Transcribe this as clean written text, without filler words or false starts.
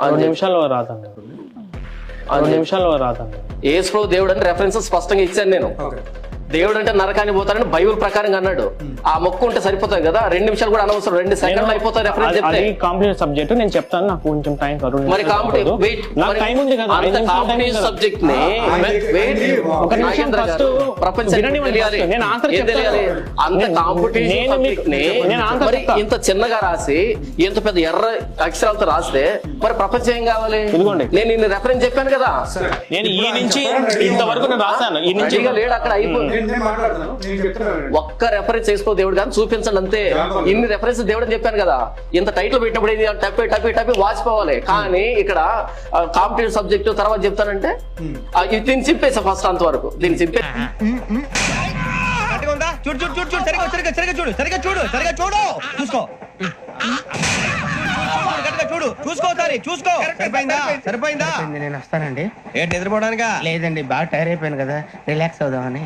2 నిమిషాల్లో రాదండి. 2 నిమిషాల్లో రాదండి. యేసు ప్రభు దేవుడు అని రెఫరెన్స్ స్పష్టంగా ఇచ్చాను నేను. దేవుడు అంటే నరకానికి పోతారని బైబిల్ ప్రకారంగా అన్నాడు. ఆ మొక్కు ఉంటే సరిపోతుంది కదా, 2 నిమిషాలు కూడా అనవసరం, 2 సెకండ్లు అయిపోతుంది రెఫరెన్స్ చెప్తే. కాంప్లికేటెడ్ సబ్జెక్ట్ నేను చెప్తాను, నాకు కొంచెం టైం కాదు. మరి టైం ఉంది కదా, కాంప్లికేటెడ్ సబ్జెక్ట్ ని ఒక నిమిషం ఫస్ట్ ప్రపంచానికి తెలియాలి, ఏం తెలియాలి? అంత కాంపిటీషన్ సబ్జెక్ట్ ని మరి ఇంత చిన్నగా రాసి ఇంత పెద్ద ఎర్ర అక్షరాలతో రాస్తే మరి ప్రపంచం ఏం కావాలి? నేను ఇన్ని రెఫరెన్స్ చెప్పాను కదా, నేను ఈ నుంచి ఇంతవరకు నేను రాశాను. ఈ నుంచి లేడు అక్కడ అయిపోయింది. ఒక్క రెఫరెన్స్ చేసుకో దేవుడు కానీ చూపించండి అంతే. ఇన్ని రెఫరెన్స్ దేవుడు అని చెప్పాను కదా. ఇంత టైటిల్ పెట్టినప్పుడు ఇది టపి టపి టపి వాచిపోవాలి. కానీ ఇక్కడ కాంపిటేటివ్ సబ్జెక్ట్ తర్వాత చెప్తానంటే దీన్ని చింపేసా ఫస్ట్ అంత వరకు. దీన్ని చింపే నేను వస్తానండి. ఏంటి నిద్రపోవడానికా? లేదండి, బాగా టైర్ అయిపోయాను కదా, రిలాక్స్ అవుదామని.